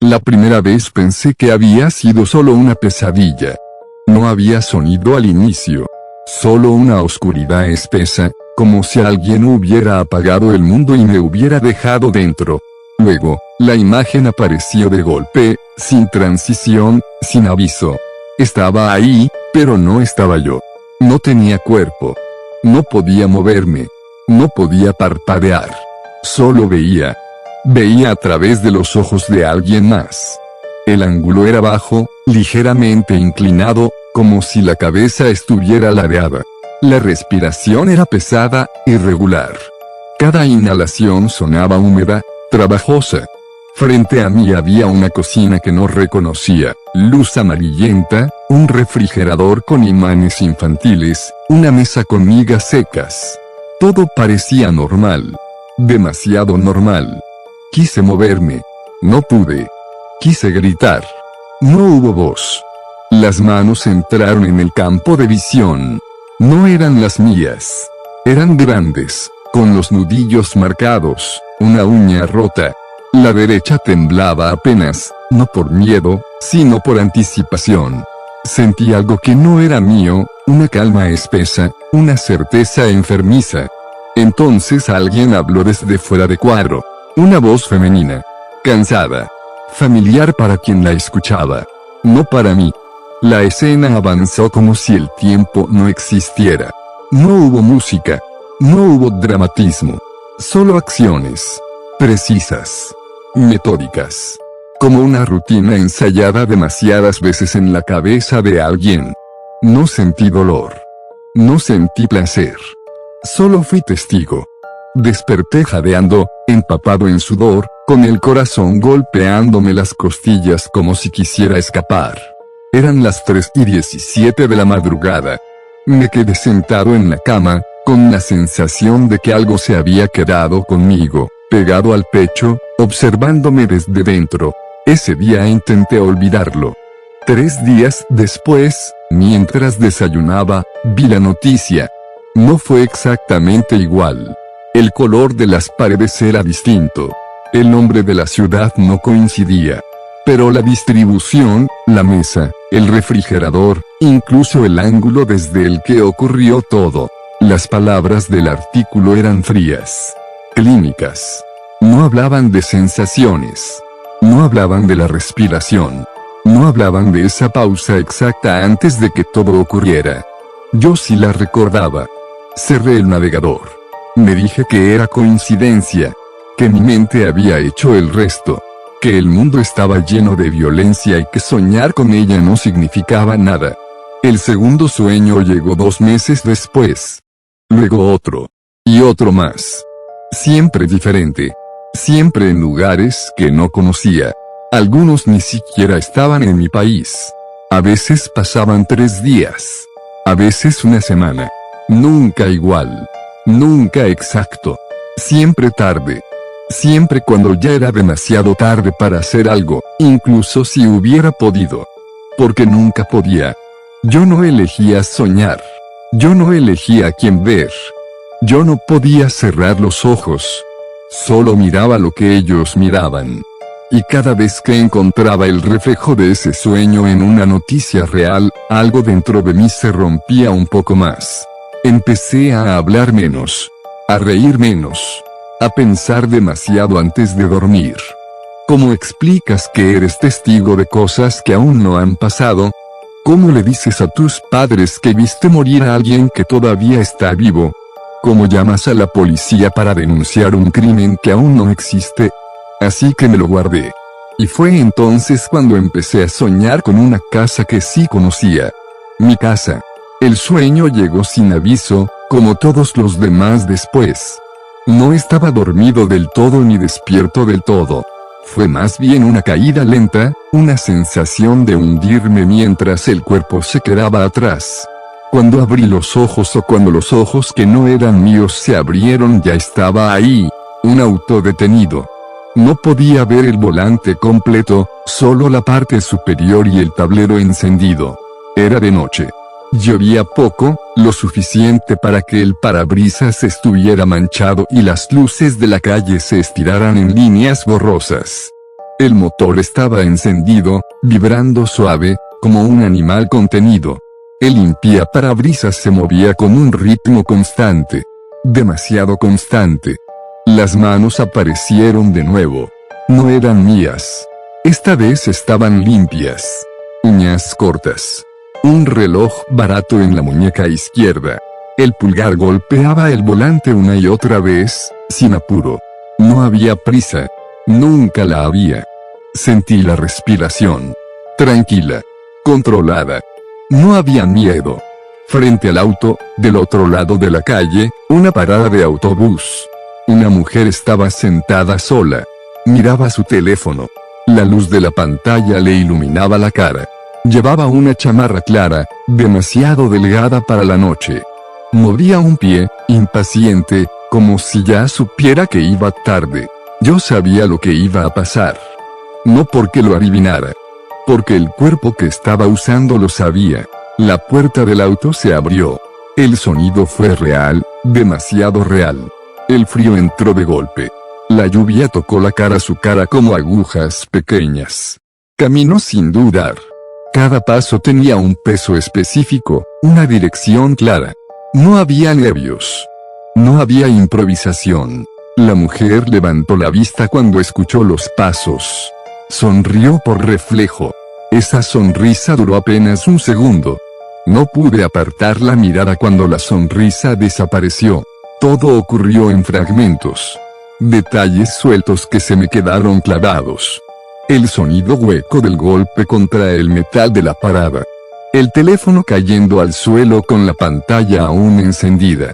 La primera vez pensé que había sido solo una pesadilla. No había sonido al inicio. Solo una oscuridad espesa, como si alguien hubiera apagado el mundo y me hubiera dejado dentro. Luego, la imagen apareció de golpe, sin transición, sin aviso. Estaba ahí, pero no estaba yo. No tenía cuerpo. No podía moverme. No podía parpadear. Solo veía. Veía a través de los ojos de alguien más. El ángulo era bajo, ligeramente inclinado, como si la cabeza estuviera ladeada. La respiración era pesada, irregular. Cada inhalación sonaba húmeda, trabajosa. Frente a mí había una cocina que no reconocía, luz amarillenta, un refrigerador con imanes infantiles, una mesa con migas secas. Todo parecía normal. Demasiado normal. Quise moverme. No pude. Quise gritar. No hubo voz. Las manos entraron en el campo de visión. No eran las mías. Eran grandes, con los nudillos marcados, una uña rota. La derecha temblaba apenas, no por miedo, sino por anticipación. Sentí algo que no era mío, una calma espesa, una certeza enfermiza. Entonces alguien habló desde fuera de cuadro. Una voz femenina. Cansada. Familiar para quien la escuchaba. No para mí. La escena avanzó como si el tiempo no existiera. No hubo música. No hubo dramatismo. Solo acciones. Precisas. Metódicas. Como una rutina ensayada demasiadas veces en la cabeza de alguien. No sentí dolor. No sentí placer. Solo fui testigo. Desperté jadeando, empapado en sudor, con el corazón golpeándome las costillas como si quisiera escapar. Eran las 3:17 de la madrugada. Me quedé sentado en la cama, con la sensación de que algo se había quedado conmigo, pegado al pecho, observándome desde dentro. Ese día intenté olvidarlo. 3 días después, mientras desayunaba, vi la noticia. No fue exactamente igual. El color de las paredes era distinto. El nombre de la ciudad no coincidía. Pero la distribución, la mesa, el refrigerador, incluso el ángulo desde el que ocurrió todo. Las palabras del artículo eran frías. Clínicas. No hablaban de sensaciones. No hablaban de la respiración. No hablaban de esa pausa exacta antes de que todo ocurriera. Yo sí la recordaba. Cerré el navegador. Me dije que era coincidencia. Que mi mente había hecho el resto. Que el mundo estaba lleno de violencia y que soñar con ella no significaba nada. El segundo sueño llegó 2 meses después. Luego otro. Y otro más. Siempre diferente. Siempre en lugares que no conocía. Algunos ni siquiera estaban en mi país. A veces pasaban 3 días. A veces una semana. Nunca igual. Nunca exacto. Siempre tarde. Siempre cuando ya era demasiado tarde para hacer algo, incluso si hubiera podido. Porque nunca podía. Yo no elegía soñar. Yo no elegía a quién ver. Yo no podía cerrar los ojos. Solo miraba lo que ellos miraban. Y cada vez que encontraba el reflejo de ese sueño en una noticia real, algo dentro de mí se rompía un poco más. Empecé a hablar menos. A reír menos. A pensar demasiado antes de dormir. ¿Cómo explicas que eres testigo de cosas que aún no han pasado? ¿Cómo le dices a tus padres que viste morir a alguien que todavía está vivo? ¿Cómo llamas a la policía para denunciar un crimen que aún no existe? Así que me lo guardé. Y fue entonces cuando empecé a soñar con una casa que sí conocía. Mi casa. El sueño llegó sin aviso, como todos los demás después. No estaba dormido del todo ni despierto del todo. Fue más bien una caída lenta, una sensación de hundirme mientras el cuerpo se quedaba atrás. Cuando abrí los ojos o cuando los ojos que no eran míos se abrieron, ya estaba ahí, un auto detenido. No podía ver el volante completo, solo la parte superior y el tablero encendido. Era de noche. Llovía poco, lo suficiente para que el parabrisas estuviera manchado y las luces de la calle se estiraran en líneas borrosas. El motor estaba encendido, vibrando suave, como un animal contenido. El limpiaparabrisas se movía con un ritmo constante. Demasiado constante. Las manos aparecieron de nuevo. No eran mías. Esta vez estaban limpias. Uñas cortas. Un reloj barato en la muñeca izquierda. El pulgar golpeaba el volante una y otra vez, sin apuro. No había prisa. Nunca la había. Sentí la respiración. Tranquila. Controlada. No había miedo. Frente al auto, del otro lado de la calle, una parada de autobús. Una mujer estaba sentada sola. Miraba su teléfono. La luz de la pantalla le iluminaba la cara. Llevaba una chamarra clara, demasiado delgada para la noche. Movía un pie, impaciente, como si ya supiera que iba tarde. Yo sabía lo que iba a pasar. No porque lo adivinara. Porque el cuerpo que estaba usando lo sabía. La puerta del auto se abrió. El sonido fue real, demasiado real. El frío entró de golpe. La lluvia tocó su cara como agujas pequeñas. Caminó sin dudar. Cada paso tenía un peso específico, una dirección clara. No había nervios. No había improvisación. La mujer levantó la vista cuando escuchó los pasos. Sonrió por reflejo. Esa sonrisa duró apenas un segundo. No pude apartar la mirada cuando la sonrisa desapareció. Todo ocurrió en fragmentos. Detalles sueltos que se me quedaron clavados. El sonido hueco del golpe contra el metal de la parada. El teléfono cayendo al suelo con la pantalla aún encendida.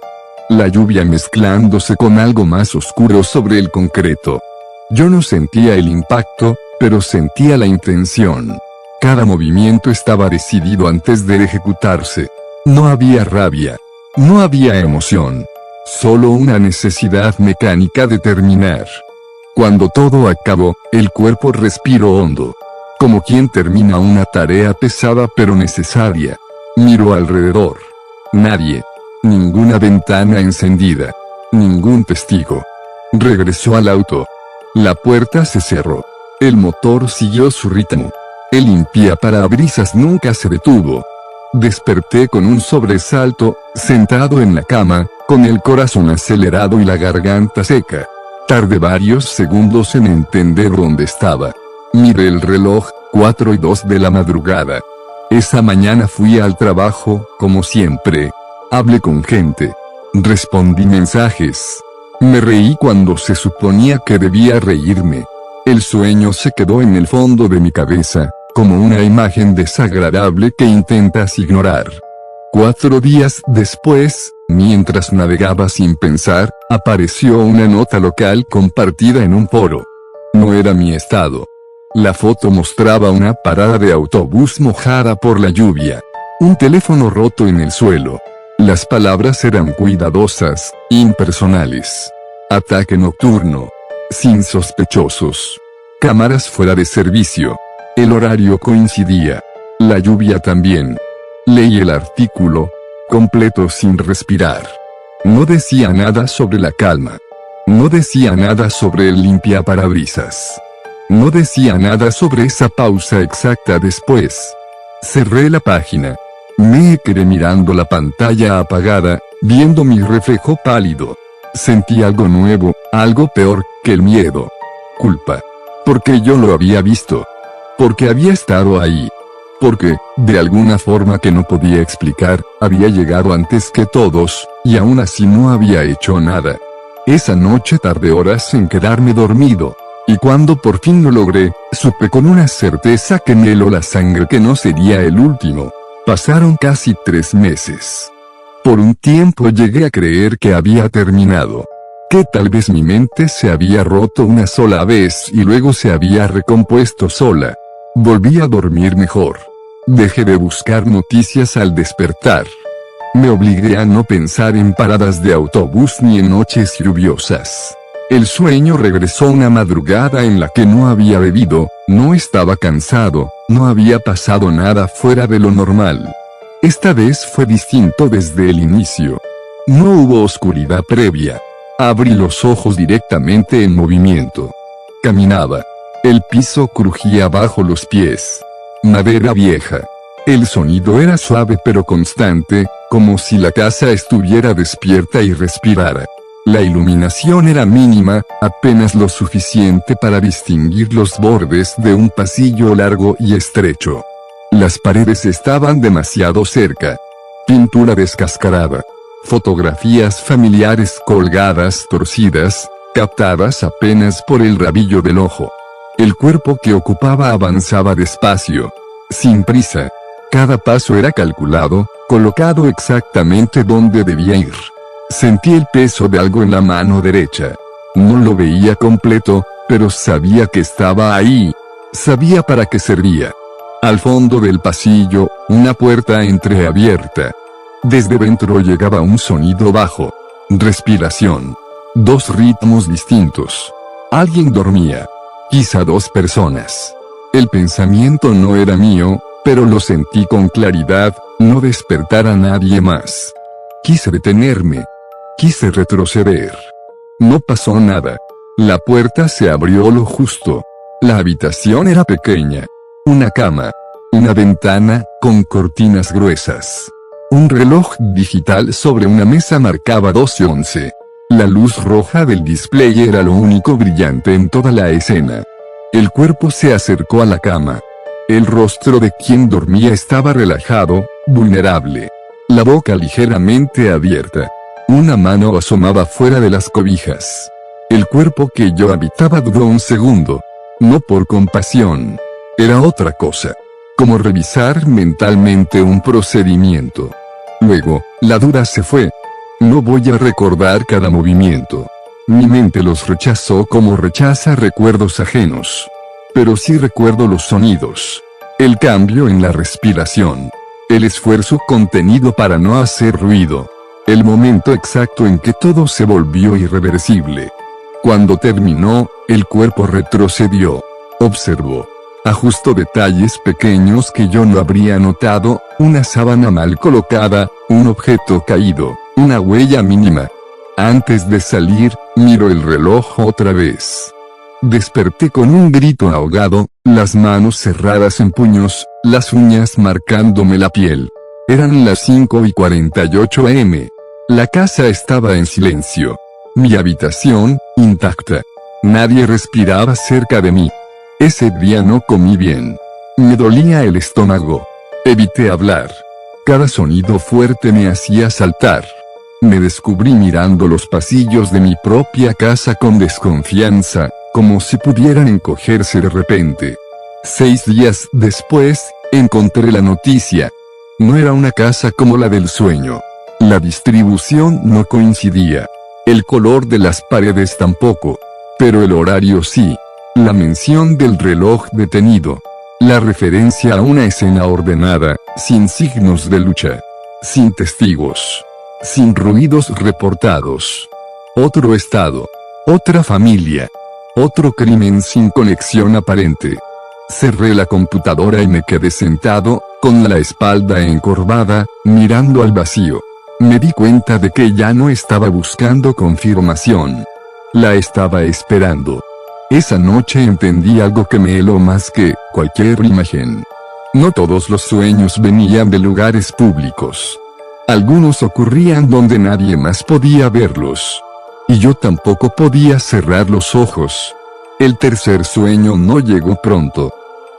La lluvia mezclándose con algo más oscuro sobre el concreto. Yo no sentía el impacto, pero sentía la intención. Cada movimiento estaba decidido antes de ejecutarse. No había rabia. No había emoción. Solo una necesidad mecánica de terminar. Cuando todo acabó, el cuerpo respiró hondo. Como quien termina una tarea pesada pero necesaria. Miró alrededor. Nadie. Ninguna ventana encendida. Ningún testigo. Regresó al auto. La puerta se cerró. El motor siguió su ritmo. El limpiaparabrisas nunca se detuvo. Desperté con un sobresalto, sentado en la cama, con el corazón acelerado y la garganta seca. Tardé varios segundos en entender dónde estaba. Miré el reloj, 4:02 de la madrugada. Esa mañana fui al trabajo, como siempre. Hablé con gente. Respondí mensajes. Me reí cuando se suponía que debía reírme. El sueño se quedó en el fondo de mi cabeza, como una imagen desagradable que intentas ignorar. 4 días después, mientras navegaba sin pensar, apareció una nota local compartida en un foro. No era mi estado. La foto mostraba una parada de autobús mojada por la lluvia. Un teléfono roto en el suelo. Las palabras eran cuidadosas, impersonales. Ataque nocturno. Sin sospechosos. Cámaras fuera de servicio. El horario coincidía. La lluvia también. Leí el artículo, completo sin respirar. No decía nada sobre la calma. No decía nada sobre el limpiaparabrisas. No decía nada sobre esa pausa exacta después. Cerré la página. Me quedé mirando la pantalla apagada, viendo mi reflejo pálido. Sentí algo nuevo, algo peor que el miedo. Culpa. Porque yo lo había visto. Porque había estado ahí. Porque, de alguna forma que no podía explicar, había llegado antes que todos, y aún así no había hecho nada. Esa noche tardé horas en quedarme dormido. Y cuando por fin lo logré, supe con una certeza que me heló la sangre que no sería el último. Pasaron casi 3 meses. Por un tiempo llegué a creer que había terminado. Que tal vez mi mente se había roto una sola vez y luego se había recompuesto sola. Volví a dormir mejor. Dejé de buscar noticias al despertar. Me obligué a no pensar en paradas de autobús ni en noches lluviosas. El sueño regresó una madrugada en la que no había bebido, no estaba cansado, no había pasado nada fuera de lo normal. Esta vez fue distinto desde el inicio. No hubo oscuridad previa. Abrí los ojos directamente en movimiento. Caminaba. El piso crujía bajo los pies. Madera vieja. El sonido era suave pero constante, como si la casa estuviera despierta y respirara. La iluminación era mínima, apenas lo suficiente para distinguir los bordes de un pasillo largo y estrecho. Las paredes estaban demasiado cerca. Pintura descascarada. Fotografías familiares colgadas torcidas, captadas apenas por el rabillo del ojo. El cuerpo que ocupaba avanzaba despacio, sin prisa. Cada paso era calculado, colocado exactamente donde debía ir. Sentí el peso de algo en la mano derecha. No lo veía completo, pero sabía que estaba ahí. Sabía para qué servía. Al fondo del pasillo, una puerta entreabierta. Desde dentro llegaba un sonido bajo. Respiración. 2 ritmos distintos. Alguien dormía. Quizá 2 personas. El pensamiento no era mío, pero lo sentí con claridad, no despertar a nadie más. Quise detenerme. Quise retroceder. No pasó nada. La puerta se abrió lo justo. La habitación era pequeña. Una cama. Una ventana, con cortinas gruesas. Un reloj digital sobre una mesa marcaba 12:11. La luz roja del display era lo único brillante en toda la escena. El cuerpo se acercó a la cama. El rostro de quien dormía estaba relajado, vulnerable. La boca ligeramente abierta. Una mano asomaba fuera de las cobijas. El cuerpo que yo habitaba dudó un segundo. No por compasión. Era otra cosa. Como revisar mentalmente un procedimiento. Luego, la duda se fue. No voy a recordar cada movimiento. Mi mente los rechazó como rechaza recuerdos ajenos. Pero sí recuerdo los sonidos. El cambio en la respiración. El esfuerzo contenido para no hacer ruido. El momento exacto en que todo se volvió irreversible. Cuando terminó, el cuerpo retrocedió. Observó. Ajustó detalles pequeños que yo no habría notado, una sábana mal colocada, un objeto caído, una huella mínima. Antes de salir, miró el reloj otra vez. Desperté con un grito ahogado, las manos cerradas en puños, las uñas marcándome la piel. Eran las 5:48 am. La casa estaba en silencio. Mi habitación, intacta. Nadie respiraba cerca de mí. Ese día no comí bien. Me dolía el estómago. Evité hablar. Cada sonido fuerte me hacía saltar. Me descubrí mirando los pasillos de mi propia casa con desconfianza, como si pudieran encogerse de repente. 6 días después, encontré la noticia. No era una casa como la del sueño. La distribución no coincidía. El color de las paredes tampoco. Pero el horario sí. La mención del reloj detenido. La referencia a una escena ordenada, sin signos de lucha. Sin testigos. Sin ruidos reportados. Otro estado. Otra familia. Otro crimen sin conexión aparente. Cerré la computadora y me quedé sentado, con la espalda encorvada, mirando al vacío. Me di cuenta de que ya no estaba buscando confirmación. La estaba esperando. Esa noche entendí algo que me heló más que cualquier imagen. No todos los sueños venían de lugares públicos. Algunos ocurrían donde nadie más podía verlos. Y yo tampoco podía cerrar los ojos. El tercer sueño no llegó pronto.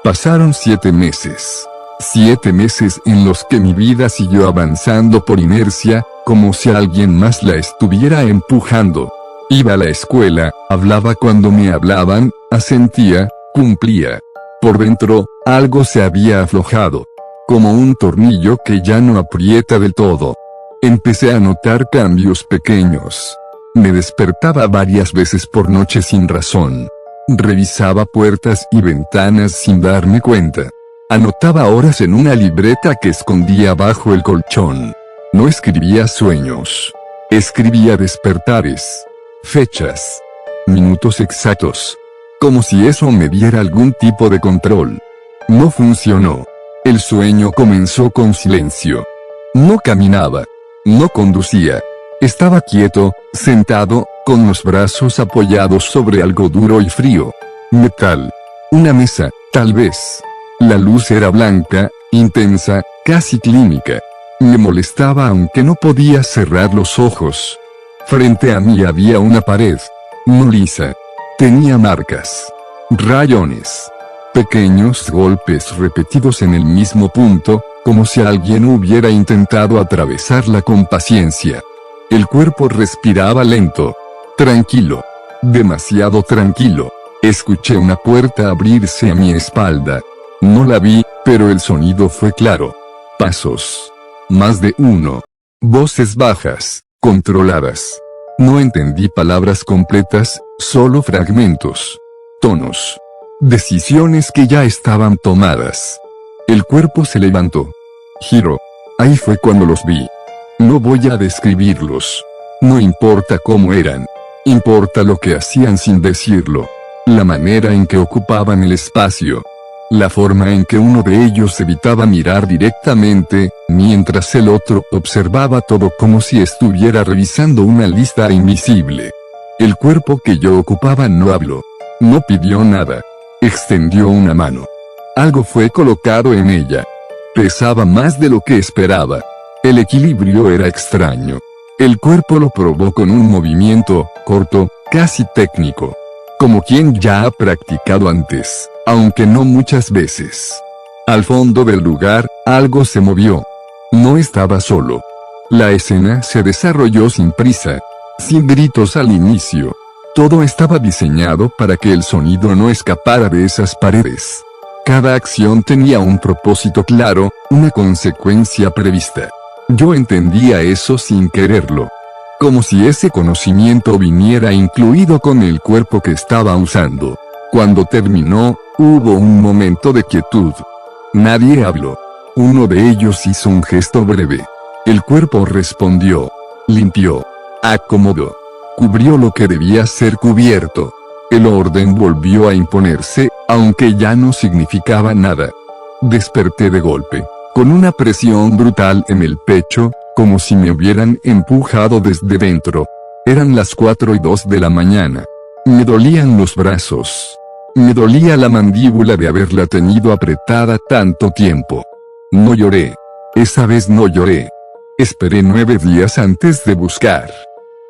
Pasaron 7 meses. 7 meses en los que mi vida siguió avanzando por inercia, como si alguien más la estuviera empujando. Iba a la escuela, hablaba cuando me hablaban, asentía, cumplía. Por dentro, algo se había aflojado. Como un tornillo que ya no aprieta del todo. Empecé a notar cambios pequeños. Me despertaba varias veces por noche sin razón. Revisaba puertas y ventanas sin darme cuenta. Anotaba horas en una libreta que escondía bajo el colchón. No escribía sueños. Escribía despertares. Fechas. Minutos exactos. Como si eso me diera algún tipo de control. No funcionó. El sueño comenzó con silencio. No caminaba. No conducía. Estaba quieto, sentado, con los brazos apoyados sobre algo duro y frío. Metal. Una mesa, tal vez. La luz era blanca, intensa, casi clínica. Me molestaba aunque no podía cerrar los ojos. Frente a mí había una pared. No lisa. Tenía marcas. Rayones. Pequeños golpes repetidos en el mismo punto, como si alguien hubiera intentado atravesarla con paciencia. El cuerpo respiraba lento. Tranquilo. Demasiado tranquilo. Escuché una puerta abrirse a mi espalda. No la vi, pero el sonido fue claro. Pasos. Más de uno. Voces bajas, controladas. No entendí palabras completas, solo fragmentos. Tonos. Decisiones que ya estaban tomadas. El cuerpo se levantó. Giró. Ahí fue cuando los vi. No voy a describirlos. No importa cómo eran. Importa lo que hacían sin decirlo. La manera en que ocupaban el espacio. La forma en que uno de ellos evitaba mirar directamente, mientras el otro observaba todo como si estuviera revisando una lista invisible. El cuerpo que yo ocupaba no habló. No pidió nada. Extendió una mano. Algo fue colocado en ella. Pesaba más de lo que esperaba. El equilibrio era extraño. El cuerpo lo probó con un movimiento, corto, casi técnico. Como quien ya ha practicado antes, aunque no muchas veces. Al fondo del lugar, algo se movió. No estaba solo. La escena se desarrolló sin prisa. Sin gritos al inicio. Todo estaba diseñado para que el sonido no escapara de esas paredes. Cada acción tenía un propósito claro, una consecuencia prevista. Yo entendía eso sin quererlo. Como si ese conocimiento viniera incluido con el cuerpo que estaba usando. Cuando terminó, hubo un momento de quietud. Nadie habló. Uno de ellos hizo un gesto breve. El cuerpo respondió. Limpió. Acomodó. Cubrió lo que debía ser cubierto. El orden volvió a imponerse, aunque ya no significaba nada. Desperté de golpe, con una presión brutal en el pecho, como si me hubieran empujado desde dentro. Eran las 4:02 de la mañana. Me dolían los brazos. Me dolía la mandíbula de haberla tenido apretada tanto tiempo. No lloré. Esa vez no lloré. Esperé 9 días antes de buscar.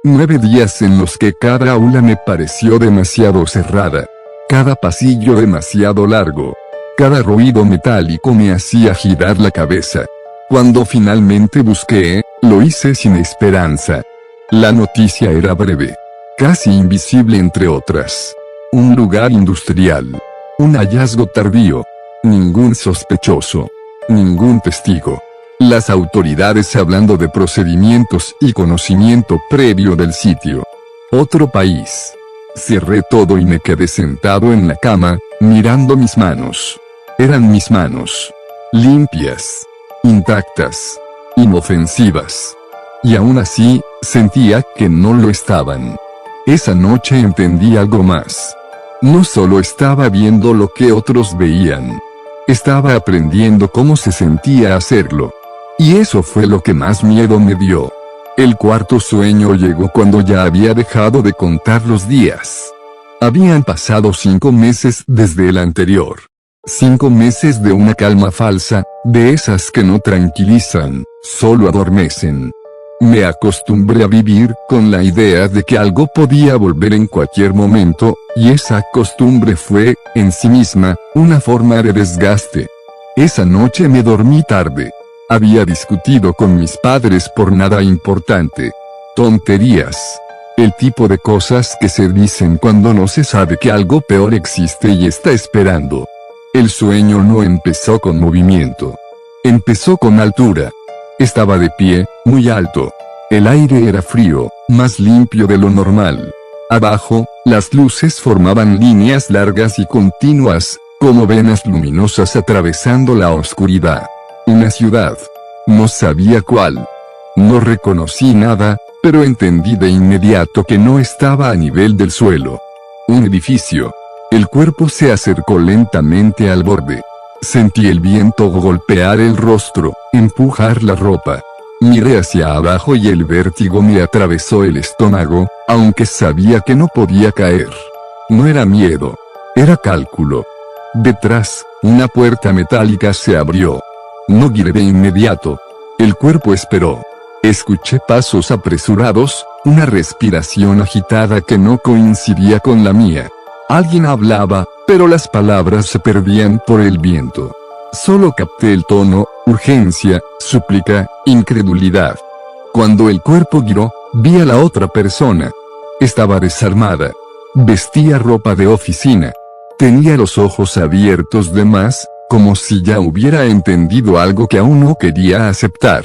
9 días en los que cada aula me pareció demasiado cerrada. Cada pasillo demasiado largo. Cada ruido metálico me hacía girar la cabeza. Cuando finalmente busqué, lo hice sin esperanza. La noticia era breve. Casi invisible entre otras. Un lugar industrial. Un hallazgo tardío. Ningún sospechoso. Ningún testigo. Las autoridades hablando de procedimientos y conocimiento previo del sitio. Otro país. Cerré todo y me quedé sentado en la cama, mirando mis manos. Eran mis manos. Limpias. Intactas. Inofensivas. Y aún así, sentía que no lo estaban. Esa noche entendí algo más. No solo estaba viendo lo que otros veían. Estaba aprendiendo cómo se sentía hacerlo. Y eso fue lo que más miedo me dio. El cuarto sueño llegó cuando ya había dejado de contar los días. Habían pasado 5 meses desde el anterior. 5 meses de una calma falsa, de esas que no tranquilizan, solo adormecen. Me acostumbré a vivir con la idea de que algo podía volver en cualquier momento, y esa costumbre fue, en sí misma, una forma de desgaste. Esa noche me dormí tarde. Había discutido con mis padres por nada importante. Tonterías. El tipo de cosas que se dicen cuando no se sabe que algo peor existe y está esperando. El sueño no empezó con movimiento. Empezó con altura. Estaba de pie, muy alto. El aire era frío, más limpio de lo normal. Abajo, las luces formaban líneas largas y continuas, como venas luminosas atravesando la oscuridad. Una ciudad. No sabía cuál. No reconocí nada, pero entendí de inmediato que no estaba a nivel del suelo. Un edificio. El cuerpo se acercó lentamente al borde. Sentí el viento golpear el rostro, empujar la ropa. Miré hacia abajo y el vértigo me atravesó el estómago, aunque sabía que no podía caer. No era miedo. Era cálculo. Detrás, una puerta metálica se abrió. No giré de inmediato. El cuerpo esperó. Escuché pasos apresurados, una respiración agitada que no coincidía con la mía. Alguien hablaba, pero las palabras se perdían por el viento. Solo capté el tono, urgencia, súplica, incredulidad. Cuando el cuerpo giró, vi a la otra persona. Estaba desarmada. Vestía ropa de oficina. Tenía los ojos abiertos de más, como si ya hubiera entendido algo que aún no quería aceptar.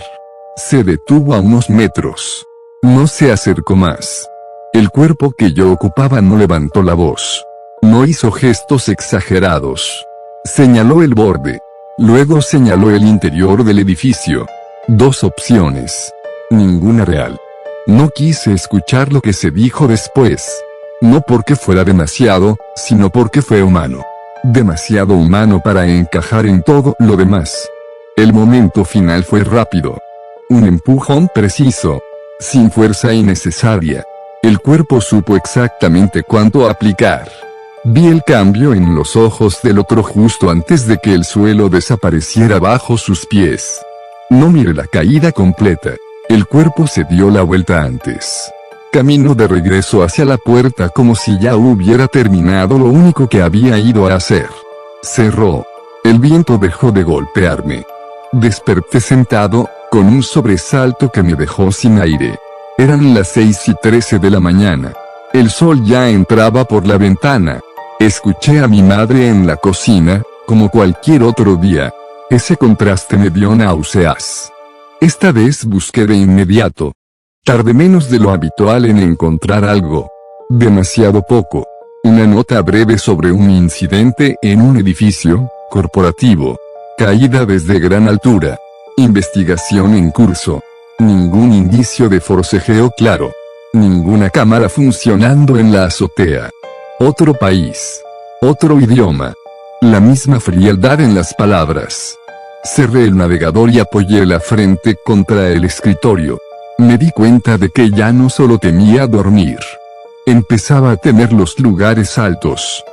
Se detuvo a unos metros. No se acercó más. El cuerpo que yo ocupaba no levantó la voz. No hizo gestos exagerados. Señaló el borde. Luego señaló el interior del edificio. 2 opciones. Ninguna real. No quise escuchar lo que se dijo después. No porque fuera demasiado, sino porque fue humano. Demasiado humano para encajar en todo lo demás. El momento final fue rápido. Un empujón preciso. Sin fuerza innecesaria. El cuerpo supo exactamente cuánto aplicar. Vi el cambio en los ojos del otro justo antes de que el suelo desapareciera bajo sus pies. No miré la caída completa. El cuerpo se dio la vuelta antes. Camino de regreso hacia la puerta como si ya hubiera terminado lo único que había ido a hacer. Cerró. El viento dejó de golpearme. Desperté sentado, con un sobresalto que me dejó sin aire. Eran las 6:13 de la mañana. El sol ya entraba por la ventana. Escuché a mi madre en la cocina, como cualquier otro día. Ese contraste me dio náuseas. Esta vez busqué de inmediato. Tardé menos de lo habitual en encontrar algo. Demasiado poco. Una nota breve sobre un incidente en un edificio corporativo. Caída desde gran altura. Investigación en curso. Ningún indicio de forcejeo claro. Ninguna cámara funcionando en la azotea. Otro país. Otro idioma. La misma frialdad en las palabras. Cerré el navegador y apoyé la frente contra el escritorio. Me di cuenta de que ya no solo temía dormir. Empezaba a temer los lugares altos.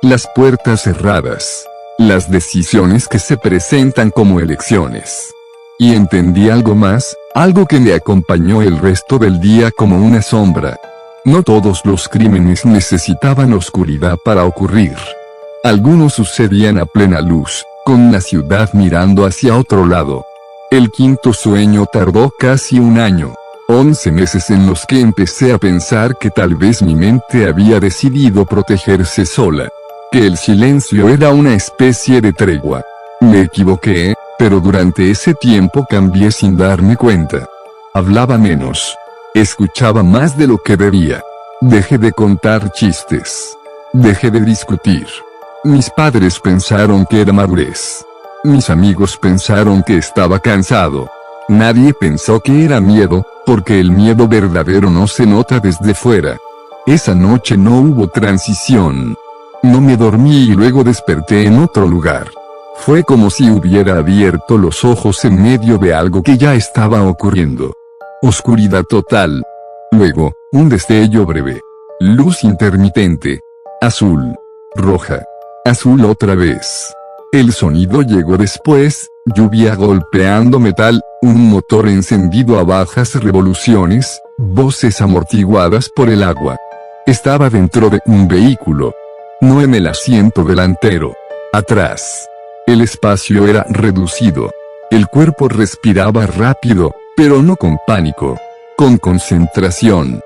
Las puertas cerradas. Las decisiones que se presentan como elecciones. Y entendí algo más, algo que me acompañó el resto del día como una sombra. No todos los crímenes necesitaban oscuridad para ocurrir. Algunos sucedían a plena luz, con la ciudad mirando hacia otro lado. El quinto sueño tardó casi un año. 11 meses en los que empecé a pensar que tal vez mi mente había decidido protegerse sola. Que el silencio era una especie de tregua. Me equivoqué, pero durante ese tiempo cambié sin darme cuenta. Hablaba menos. Escuchaba más de lo que debía. Dejé de contar chistes. Dejé de discutir. Mis padres pensaron que era madurez. Mis amigos pensaron que estaba cansado. Nadie pensó que era miedo, porque el miedo verdadero no se nota desde fuera. Esa noche no hubo transición. No me dormí y luego desperté en otro lugar. Fue como si hubiera abierto los ojos en medio de algo que ya estaba ocurriendo. Oscuridad total. Luego, un destello breve. Luz intermitente. Azul. Roja. Azul otra vez. El sonido llegó después, lluvia golpeando metal, un motor encendido a bajas revoluciones, voces amortiguadas por el agua. Estaba dentro de un vehículo. No en el asiento delantero. Atrás. El espacio era reducido. El cuerpo respiraba rápido, pero no con pánico. Con concentración.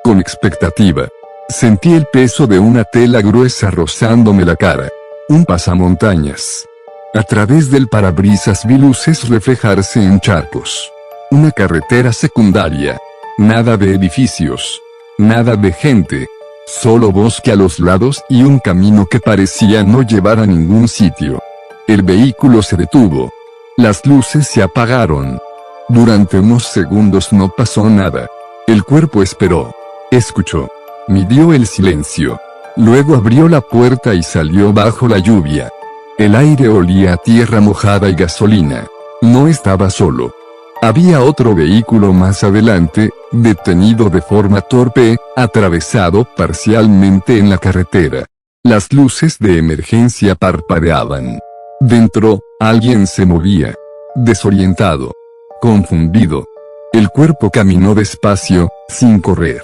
Con expectativa. Sentí el peso de una tela gruesa rozándome la cara. Un pasamontañas. A través del parabrisas vi luces reflejarse en charcos. Una carretera secundaria. Nada de edificios. Nada de gente. Solo bosque a los lados y un camino que parecía no llevar a ningún sitio. El vehículo se detuvo. Las luces se apagaron. Durante unos segundos no pasó nada. El cuerpo esperó. Escuchó. Midió el silencio. Luego abrió la puerta y salió bajo la lluvia. El aire olía a tierra mojada y gasolina. No estaba solo. Había otro vehículo más adelante, detenido de forma torpe, atravesado parcialmente en la carretera. Las luces de emergencia parpadeaban. Dentro, alguien se movía. Desorientado. Confundido. El cuerpo caminó despacio, sin correr.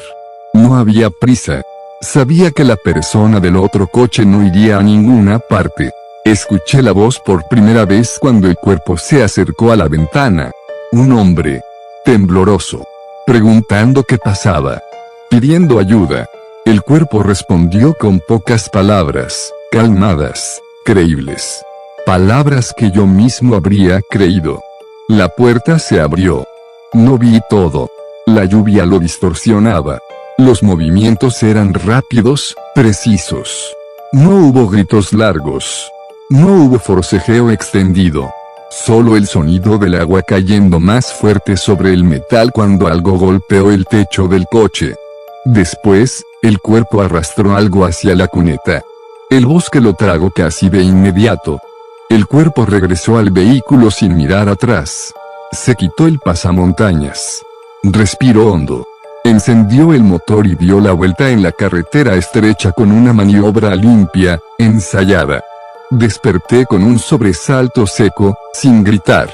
No había prisa. Sabía que la persona del otro coche no iría a ninguna parte. Escuché la voz por primera vez cuando el cuerpo se acercó a la ventana. Un hombre. Tembloroso. Preguntando qué pasaba. Pidiendo ayuda. El cuerpo respondió con pocas palabras, calmadas, creíbles. Palabras que yo mismo habría creído. La puerta se abrió. No vi todo. La lluvia lo distorsionaba. Los movimientos eran rápidos, precisos. No hubo gritos largos. No hubo forcejeo extendido. Solo el sonido del agua cayendo más fuerte sobre el metal cuando algo golpeó el techo del coche. Después, el cuerpo arrastró algo hacia la cuneta. El bosque lo tragó casi de inmediato. El cuerpo regresó al vehículo sin mirar atrás. Se quitó el pasamontañas. Respiró hondo. Encendió el motor y dio la vuelta en la carretera estrecha con una maniobra limpia, ensayada. Desperté con un sobresalto seco, sin gritar.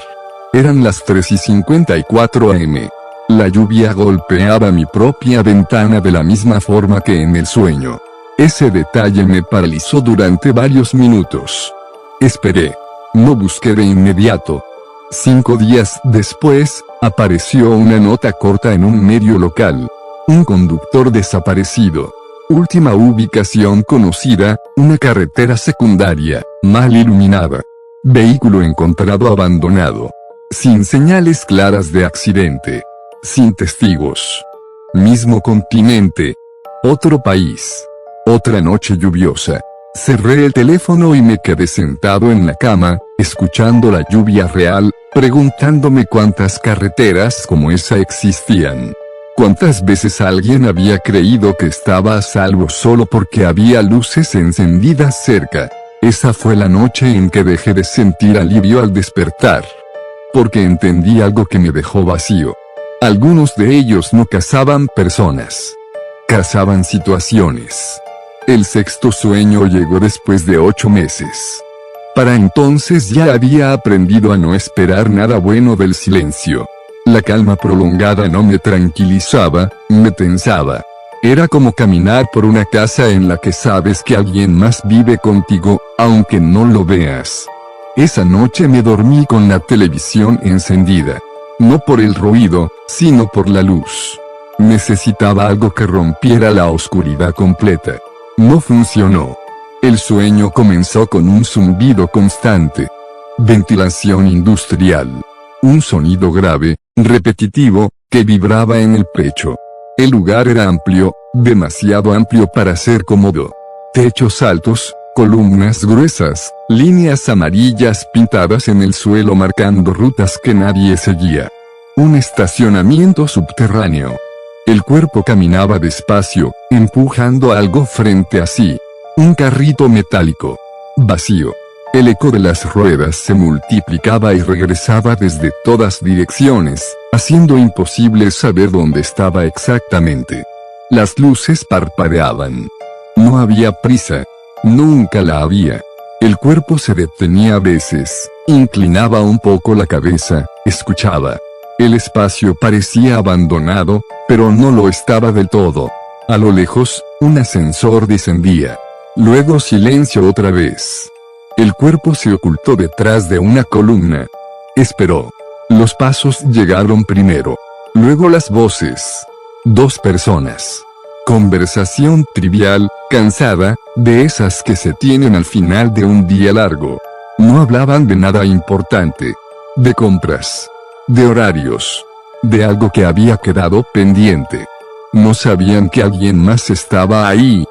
Eran las 3:54 am. La lluvia golpeaba mi propia ventana de la misma forma que en el sueño. Ese detalle me paralizó durante varios minutos. Esperé. No busqué de inmediato. 5 días después, apareció una nota corta en un medio local. Un conductor desaparecido. Última ubicación conocida, una carretera secundaria, mal iluminada. Vehículo encontrado abandonado. Sin señales claras de accidente. Sin testigos. Mismo continente. Otro país. Otra noche lluviosa. Cerré el teléfono y me quedé sentado en la cama, escuchando la lluvia real, preguntándome cuántas carreteras como esa existían. ¿Cuántas veces alguien había creído que estaba a salvo solo porque había luces encendidas cerca? Esa fue la noche en que dejé de sentir alivio al despertar. Porque entendí algo que me dejó vacío. Algunos de ellos no cazaban personas. Cazaban situaciones. El sexto sueño llegó después de 8 meses. Para entonces ya había aprendido a no esperar nada bueno del silencio. La calma prolongada no me tranquilizaba, me tensaba. Era como caminar por una casa en la que sabes que alguien más vive contigo, aunque no lo veas. Esa noche me dormí con la televisión encendida. No por el ruido, sino por la luz. Necesitaba algo que rompiera la oscuridad completa. No funcionó. El sueño comenzó con un zumbido constante. Ventilación industrial. Un sonido grave, repetitivo, que vibraba en el pecho. El lugar era amplio, demasiado amplio para ser cómodo. Techos altos, columnas gruesas, líneas amarillas pintadas en el suelo marcando rutas que nadie seguía. Un estacionamiento subterráneo. El cuerpo caminaba despacio, empujando algo frente a sí. Un carrito metálico. Vacío. El eco de las ruedas se multiplicaba y regresaba desde todas direcciones, haciendo imposible saber dónde estaba exactamente. Las luces parpadeaban. No había prisa. Nunca la había. El cuerpo se detenía a veces, inclinaba un poco la cabeza, escuchaba. El espacio parecía abandonado, pero no lo estaba del todo. A lo lejos, un ascensor descendía. Luego silencio otra vez. El cuerpo se ocultó detrás de una columna. Esperó. Los pasos llegaron primero. Luego las voces. 2 personas. Conversación trivial, cansada, de esas que se tienen al final de un día largo. No hablaban de nada importante. De compras. De horarios. De algo que había quedado pendiente. No sabían que alguien más estaba ahí.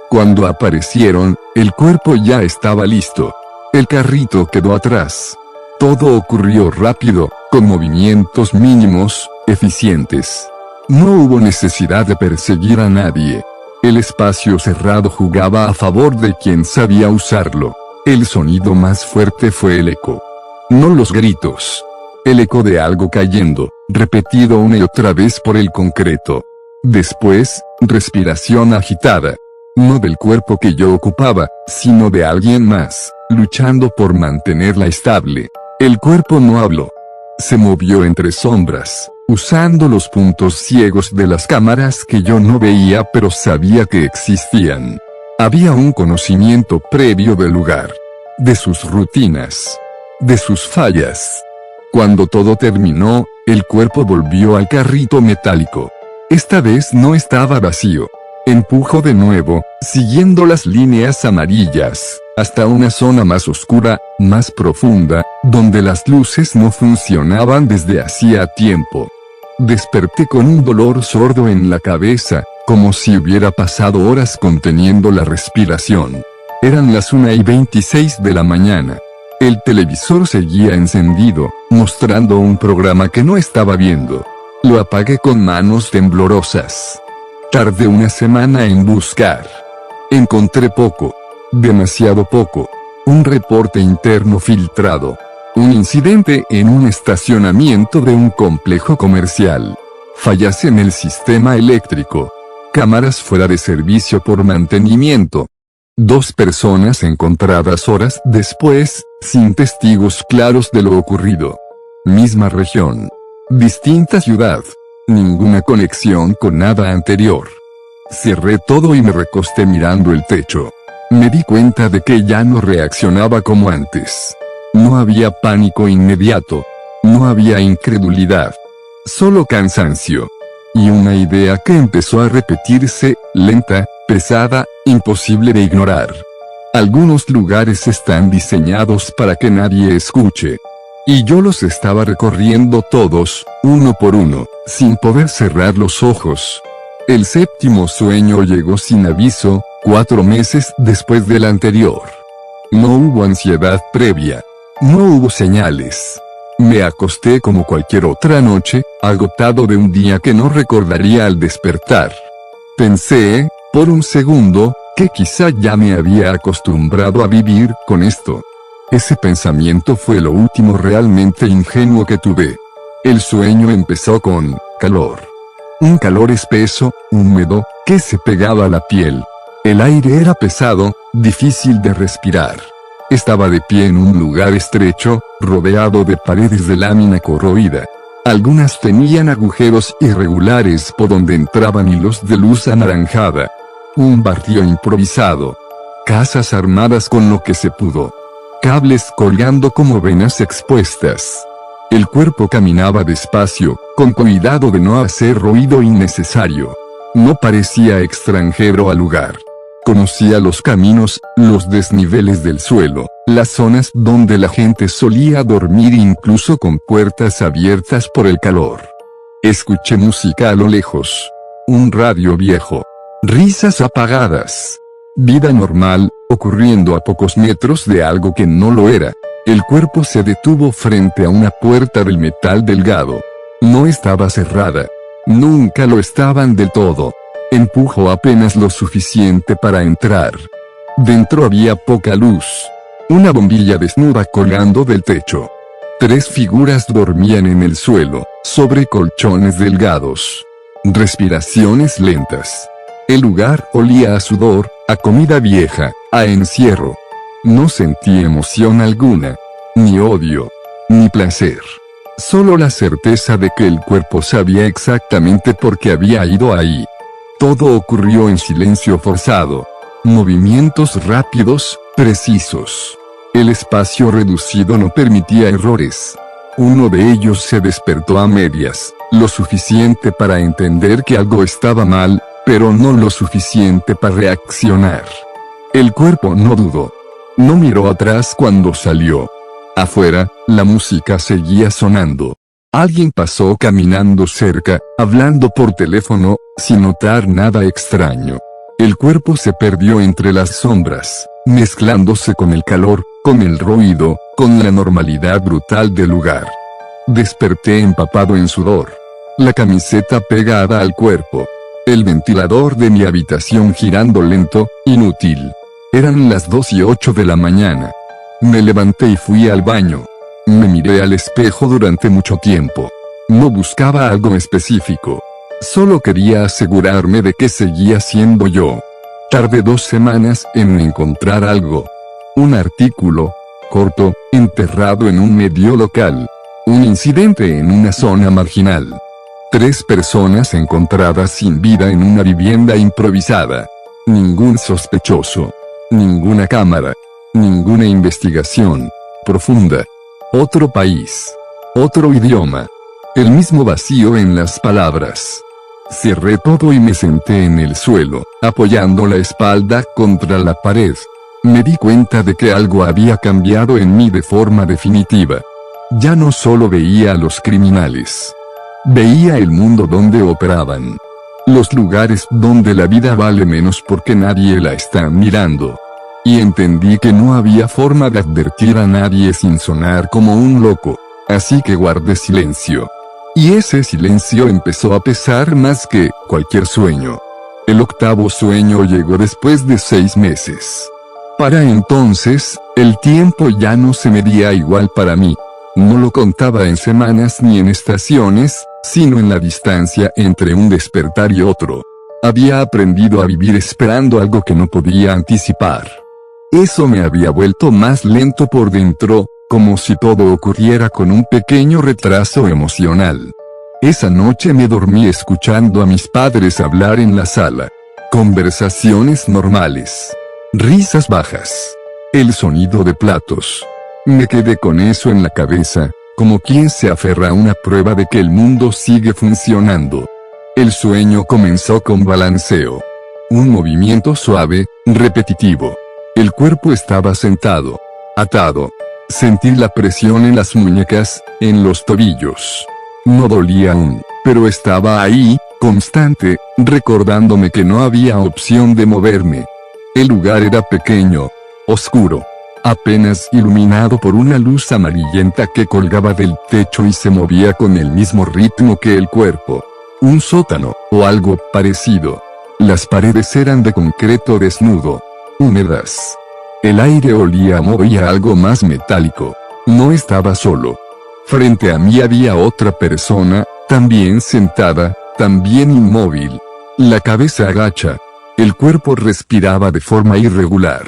Cuando aparecieron, el cuerpo ya estaba listo. El carrito quedó atrás. Todo ocurrió rápido, con movimientos mínimos, eficientes. No hubo necesidad de perseguir a nadie. El espacio cerrado jugaba a favor de quien sabía usarlo. El sonido más fuerte fue el eco. No los gritos. El eco de algo cayendo, repetido una y otra vez por el concreto. Después, respiración agitada. No del cuerpo que yo ocupaba, sino de alguien más, luchando por mantenerla estable. El cuerpo no habló. Se movió entre sombras, usando los puntos ciegos de las cámaras que yo no veía pero sabía que existían. Había un conocimiento previo del lugar, de sus rutinas, de sus fallas. Cuando todo terminó, el cuerpo volvió al carrito metálico. Esta vez no estaba vacío. Empujó de nuevo, siguiendo las líneas amarillas, hasta una zona más oscura, más profunda, donde las luces no funcionaban desde hacía tiempo. Desperté con un dolor sordo en la cabeza, como si hubiera pasado horas conteniendo la respiración. Eran las 1:26 de la mañana. El televisor seguía encendido, mostrando un programa que no estaba viendo. Lo apagué con manos temblorosas. Tardé una semana en buscar. Encontré poco. Demasiado poco. Un reporte interno filtrado. Un incidente en un estacionamiento de un complejo comercial. Fallas en el sistema eléctrico. Cámaras fuera de servicio por mantenimiento. 2 personas encontradas horas después, sin testigos claros de lo ocurrido. Misma región. Distinta ciudad. Ninguna conexión con nada anterior. Cerré todo y me recosté mirando el techo. Me di cuenta de que ya no reaccionaba como antes. No había pánico inmediato. No había incredulidad. Solo cansancio. Y una idea que empezó a repetirse, lenta, pesada, imposible de ignorar. Algunos lugares están diseñados para que nadie escuche. Y yo los estaba recorriendo todos, uno por uno, sin poder cerrar los ojos. El 7º sueño llegó sin aviso, 4 meses después del anterior. No hubo ansiedad previa. No hubo señales. Me acosté como cualquier otra noche, agotado de un día que no recordaría al despertar. Pensé, por un segundo, que quizá ya me había acostumbrado a vivir con esto. Ese pensamiento fue lo último realmente ingenuo que tuve. El sueño empezó con calor. Un calor espeso, húmedo, que se pegaba a la piel. El aire era pesado, difícil de respirar. Estaba de pie en un lugar estrecho, rodeado de paredes de lámina corroída. Algunas tenían agujeros irregulares por donde entraban hilos de luz anaranjada. Un barrio improvisado. Casas armadas con lo que se pudo. Cables colgando como venas expuestas. El cuerpo caminaba despacio, con cuidado de no hacer ruido innecesario. No parecía extranjero al lugar. Conocía los caminos, los desniveles del suelo, las zonas donde la gente solía dormir incluso con puertas abiertas por el calor. Escuché música a lo lejos. Un radio viejo. Risas apagadas. Vida normal, ocurriendo a pocos metros de algo que no lo era. El cuerpo se detuvo frente a una puerta del metal delgado. No estaba cerrada. Nunca lo estaban del todo. Empujó apenas lo suficiente para entrar. Dentro había poca luz. Una bombilla desnuda colgando del techo. 3 figuras dormían en el suelo, sobre colchones delgados. Respiraciones lentas. El lugar olía a sudor, a comida vieja, a encierro. No sentí emoción alguna, ni odio, ni placer. Solo la certeza de que el cuerpo sabía exactamente por qué había ido ahí. Todo ocurrió en silencio forzado. Movimientos rápidos, precisos. El espacio reducido no permitía errores. Uno de ellos se despertó a medias, lo suficiente para entender que algo estaba mal, pero no lo suficiente para reaccionar. El cuerpo no dudó. No miró atrás cuando salió. Afuera, la música seguía sonando. Alguien pasó caminando cerca, hablando por teléfono, sin notar nada extraño. El cuerpo se perdió entre las sombras, mezclándose con el calor, con el ruido, con la normalidad brutal del lugar. Desperté empapado en sudor. La camiseta pegada al cuerpo. El ventilador de mi habitación girando lento, inútil. Eran las 2:08 de la mañana. Me levanté y fui al baño. Me miré al espejo durante mucho tiempo. No buscaba algo específico. Solo quería asegurarme de que seguía siendo yo. Tardé 2 semanas en encontrar algo. Un artículo, corto, enterrado en un medio local. Un incidente en una zona marginal. 3 personas encontradas sin vida en una vivienda improvisada. Ningún sospechoso. Ninguna cámara. Ninguna investigación profunda. Otro país. Otro idioma. El mismo vacío en las palabras. Cerré todo y me senté en el suelo, apoyando la espalda contra la pared. Me di cuenta de que algo había cambiado en mí de forma definitiva. Ya no solo veía a los criminales. Veía el mundo donde operaban. Los lugares donde la vida vale menos porque nadie la está mirando. Y entendí que no había forma de advertir a nadie sin sonar como un loco. Así que guardé silencio. Y ese silencio empezó a pesar más que cualquier sueño. El 8º sueño llegó después de 6 meses. Para entonces, el tiempo ya no se medía igual para mí. No lo contaba en semanas ni en estaciones, sino en la distancia entre un despertar y otro. Había aprendido a vivir esperando algo que no podía anticipar. Eso me había vuelto más lento por dentro, como si todo ocurriera con un pequeño retraso emocional. Esa noche me dormí escuchando a mis padres hablar en la sala. Conversaciones normales. Risas bajas. El sonido de platos. Me quedé con eso en la cabeza, como quien se aferra a una prueba de que el mundo sigue funcionando. El sueño comenzó con balanceo. Un movimiento suave, repetitivo. El cuerpo estaba sentado. Atado. Sentí la presión en las muñecas, en los tobillos. No dolía aún, pero estaba ahí, constante, recordándome que no había opción de moverme. El lugar era pequeño, oscuro, apenas iluminado por una luz amarillenta que colgaba del techo y se movía con el mismo ritmo que el cuerpo. Un sótano, o algo parecido. Las paredes eran de concreto desnudo, húmedas. El aire olía a moho y a algo más metálico. No estaba solo. Frente a mí había otra persona, también sentada, también inmóvil. La cabeza agacha. El cuerpo respiraba de forma irregular.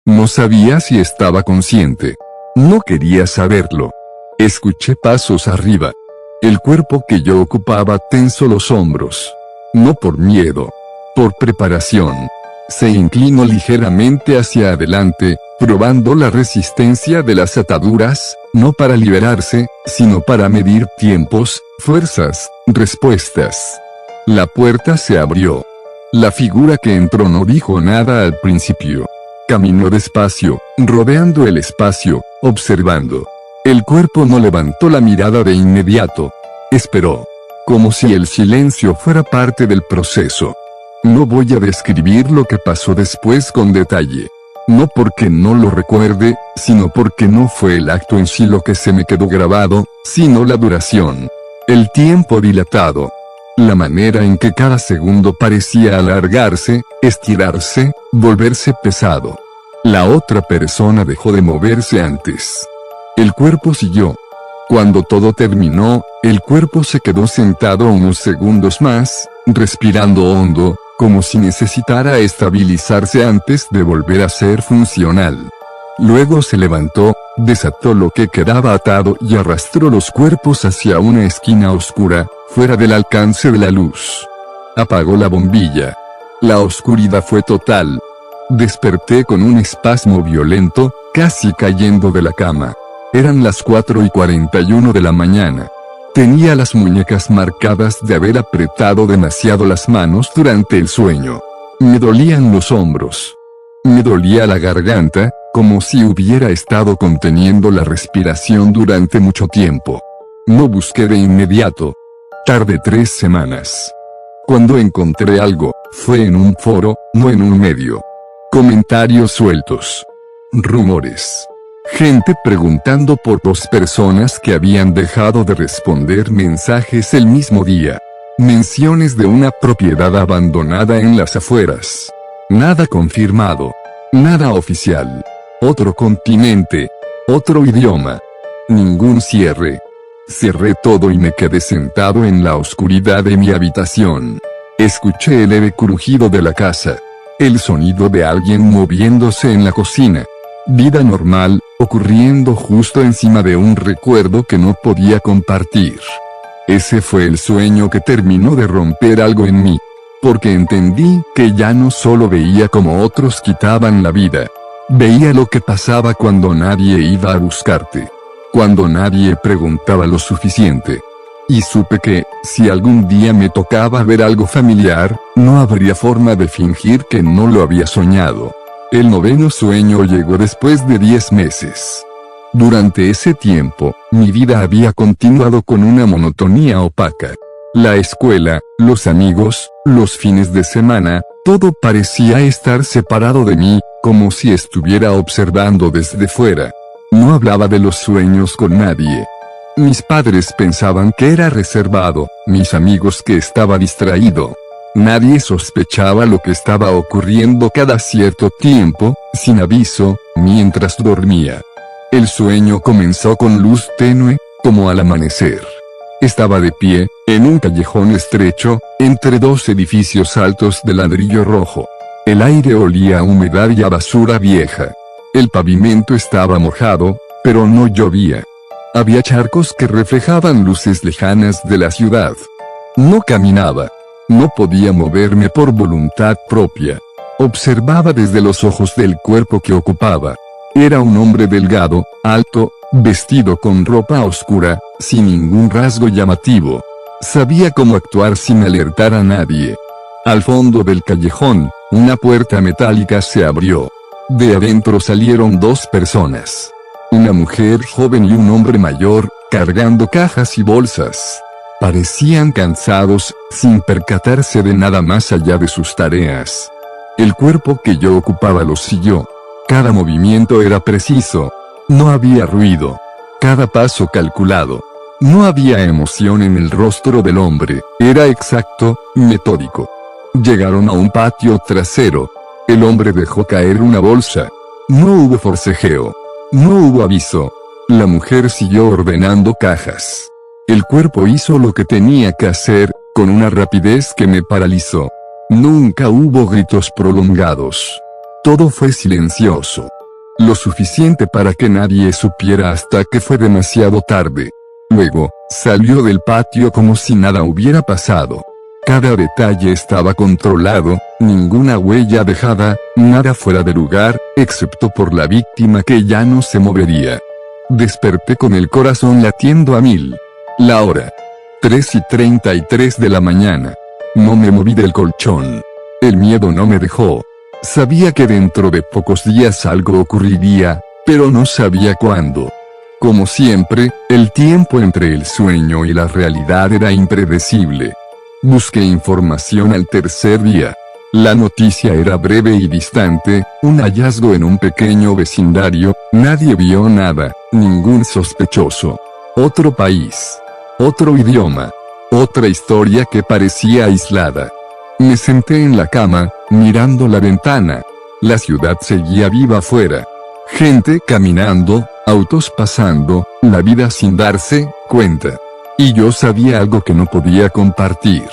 No sabía si estaba consciente. No quería saberlo. Escuché pasos arriba. El cuerpo que yo ocupaba tensó los hombros. No por miedo. Por preparación. Se inclinó ligeramente hacia adelante, probando la resistencia de las ataduras, no para liberarse, sino para medir tiempos, fuerzas, respuestas. La puerta se abrió. La figura que entró no dijo nada al principio. Caminó despacio, rodeando el espacio, observando. El cuerpo no levantó la mirada de inmediato. Esperó. Como si el silencio fuera parte del proceso. No voy a describir lo que pasó después con detalle. No porque no lo recuerde, sino porque no fue el acto en sí lo que se me quedó grabado, sino la duración. El tiempo dilatado. La manera en que cada segundo parecía alargarse, estirarse, volverse pesado. La otra persona dejó de moverse antes. El cuerpo siguió. Cuando todo terminó, el cuerpo se quedó sentado unos segundos más, respirando hondo, como si necesitara estabilizarse antes de volver a ser funcional. Luego se levantó, desató lo que quedaba atado y arrastró los cuerpos hacia una esquina oscura, fuera del alcance de la luz. Apagó la bombilla. La oscuridad fue total. Desperté con un espasmo violento, casi cayendo de la cama. Eran las 4:41 de la mañana. Tenía las muñecas marcadas de haber apretado demasiado las manos durante el sueño. Me dolían los hombros. Me dolía la garganta, como si hubiera estado conteniendo la respiración durante mucho tiempo. No busqué de inmediato. Tardé 3 semanas. Cuando encontré algo, fue en un foro, no en un medio. Comentarios sueltos. Rumores. Gente preguntando por 2 personas que habían dejado de responder mensajes el mismo día. Menciones de una propiedad abandonada en las afueras. Nada confirmado. Nada oficial. Otro continente. Otro idioma. Ningún cierre. Cerré todo y me quedé sentado en la oscuridad de mi habitación. Escuché el leve crujido de la casa. El sonido de alguien moviéndose en la cocina. Vida normal, ocurriendo justo encima de un recuerdo que no podía compartir. Ese fue el sueño que terminó de romper algo en mí. Porque entendí que ya no solo veía como otros quitaban la vida. Veía lo que pasaba cuando nadie iba a buscarte. Cuando nadie preguntaba lo suficiente. Y supe que, si algún día me tocaba ver algo familiar, no habría forma de fingir que no lo había soñado. El noveno sueño llegó después de 10 meses. Durante ese tiempo, mi vida había continuado con una monotonía opaca. La escuela, los amigos, los fines de semana, todo parecía estar separado de mí, como si estuviera observando desde fuera. No hablaba de los sueños con nadie. Mis padres pensaban que era reservado, mis amigos que estaba distraído. Nadie sospechaba lo que estaba ocurriendo cada cierto tiempo, sin aviso, mientras dormía. El sueño comenzó con luz tenue, como al amanecer. Estaba de pie, en un callejón estrecho, entre dos edificios altos de ladrillo rojo. El aire olía a humedad y a basura vieja. El pavimento estaba mojado, pero no llovía. Había charcos que reflejaban luces lejanas de la ciudad. No caminaba. No podía moverme por voluntad propia. Observaba desde los ojos del cuerpo que ocupaba. Era un hombre delgado, alto, vestido con ropa oscura, sin ningún rasgo llamativo. Sabía cómo actuar sin alertar a nadie. Al fondo del callejón, una puerta metálica se abrió. De adentro salieron dos personas. Una mujer joven y un hombre mayor, cargando cajas y bolsas. Parecían cansados, sin percatarse de nada más allá de sus tareas. El cuerpo que yo ocupaba los siguió. Cada movimiento era preciso. No había ruido. Cada paso calculado. No había emoción en el rostro del hombre. Era exacto, metódico. Llegaron a un patio trasero. El hombre dejó caer una bolsa. No hubo forcejeo. No hubo aviso. La mujer siguió ordenando cajas. El cuerpo hizo lo que tenía que hacer, con una rapidez que me paralizó. Nunca hubo gritos prolongados. Todo fue silencioso. Lo suficiente para que nadie supiera hasta que fue demasiado tarde. Luego, salió del patio como si nada hubiera pasado. Cada detalle estaba controlado, ninguna huella dejada, nada fuera de lugar, excepto por la víctima que ya no se movería. Desperté con el corazón latiendo a 1000. La hora. 3:33 de la mañana. No me moví del colchón. El miedo no me dejó. Sabía que dentro de pocos días algo ocurriría, pero no sabía cuándo. Como siempre, el tiempo entre el sueño y la realidad era impredecible. Busqué información al tercer día. La noticia era breve y distante, un hallazgo en un pequeño vecindario, nadie vio nada, ningún sospechoso. Otro país. Otro idioma. Otra historia que parecía aislada. Me senté en la cama, mirando la ventana. La ciudad seguía viva afuera. Gente caminando, autos pasando, la vida sin darse cuenta. Y yo sabía algo que no podía compartir.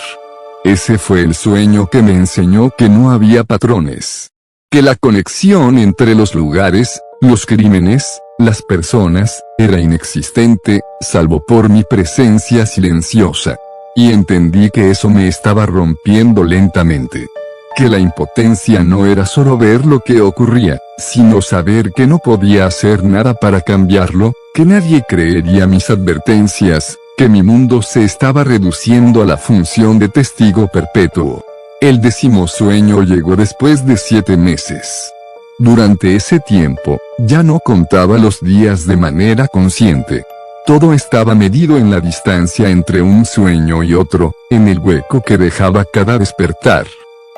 Ese fue el sueño que me enseñó que no había patrones. Que la conexión entre los lugares, los crímenes, las personas, era inexistente, salvo por mi presencia silenciosa. Y entendí que eso me estaba rompiendo lentamente. Que la impotencia no era solo ver lo que ocurría, sino saber que no podía hacer nada para cambiarlo, que nadie creería mis advertencias, que mi mundo se estaba reduciendo a la función de testigo perpetuo. El 10º sueño llegó después de 7 meses. Durante ese tiempo, ya no contaba los días de manera consciente. Todo estaba medido en la distancia entre un sueño y otro, en el hueco que dejaba cada despertar.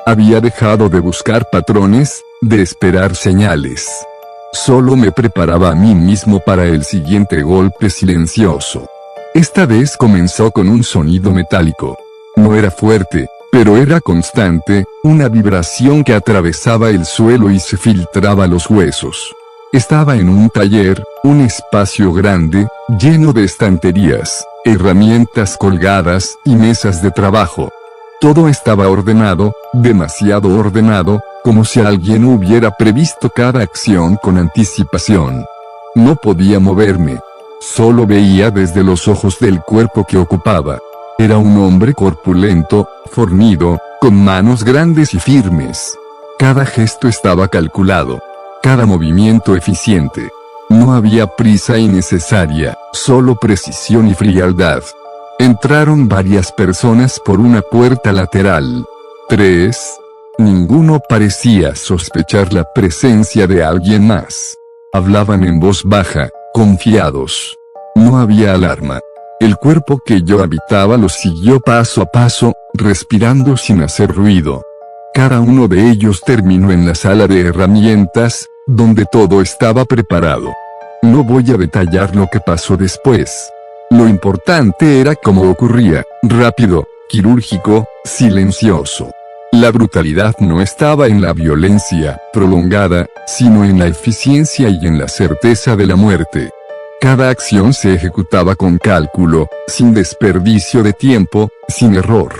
Había dejado de buscar patrones, de esperar señales. Solo me preparaba a mí mismo para el siguiente golpe silencioso. Esta vez comenzó con un sonido metálico. No era fuerte, pero era constante, una vibración que atravesaba el suelo y se filtraba a los huesos. Estaba en un taller, un espacio grande, lleno de estanterías, herramientas colgadas y mesas de trabajo. Todo estaba ordenado, demasiado ordenado, como si alguien hubiera previsto cada acción con anticipación. No podía moverme. Solo veía desde los ojos del cuerpo que ocupaba. Era un hombre corpulento, fornido, con manos grandes y firmes. Cada gesto estaba calculado. Cada movimiento eficiente. No había prisa innecesaria, solo precisión y frialdad. Entraron varias personas por una puerta lateral. 3. Ninguno parecía sospechar la presencia de alguien más. Hablaban en voz baja, confiados. No había alarma. El cuerpo que yo habitaba los siguió paso a paso, respirando sin hacer ruido. Cada uno de ellos terminó en la sala de herramientas, donde todo estaba preparado. No voy a detallar lo que pasó después. Lo importante era cómo ocurría, rápido, quirúrgico, silencioso. La brutalidad no estaba en la violencia prolongada, sino en la eficiencia y en la certeza de la muerte. Cada acción se ejecutaba con cálculo, sin desperdicio de tiempo, sin error.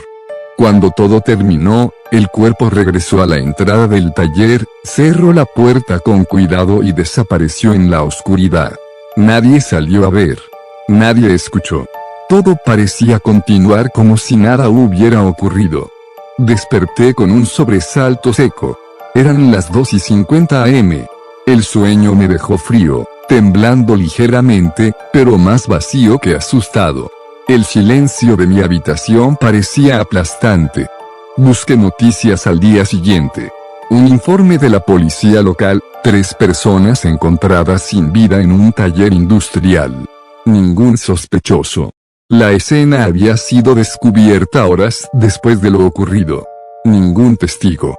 Cuando todo terminó, el cuerpo regresó a la entrada del taller, cerró la puerta con cuidado y desapareció en la oscuridad. Nadie salió a ver. Nadie escuchó. Todo parecía continuar como si nada hubiera ocurrido. Desperté con un sobresalto seco. Eran las 2:50 am. El sueño me dejó frío, temblando ligeramente, pero más vacío que asustado. El silencio de mi habitación parecía aplastante. Busqué noticias al día siguiente. Un informe de la policía local, 3 personas encontradas sin vida en un taller industrial. Ningún sospechoso. La escena había sido descubierta horas después de lo ocurrido. Ningún testigo.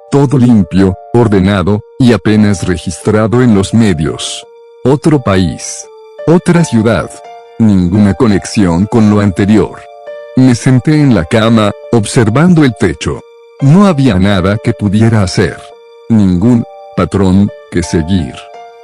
Todo limpio, ordenado, y apenas registrado en los medios. Otro país. Otra ciudad. Ninguna conexión con lo anterior. Me senté en la cama, observando el techo. No había nada que pudiera hacer. Ningún patrón que seguir.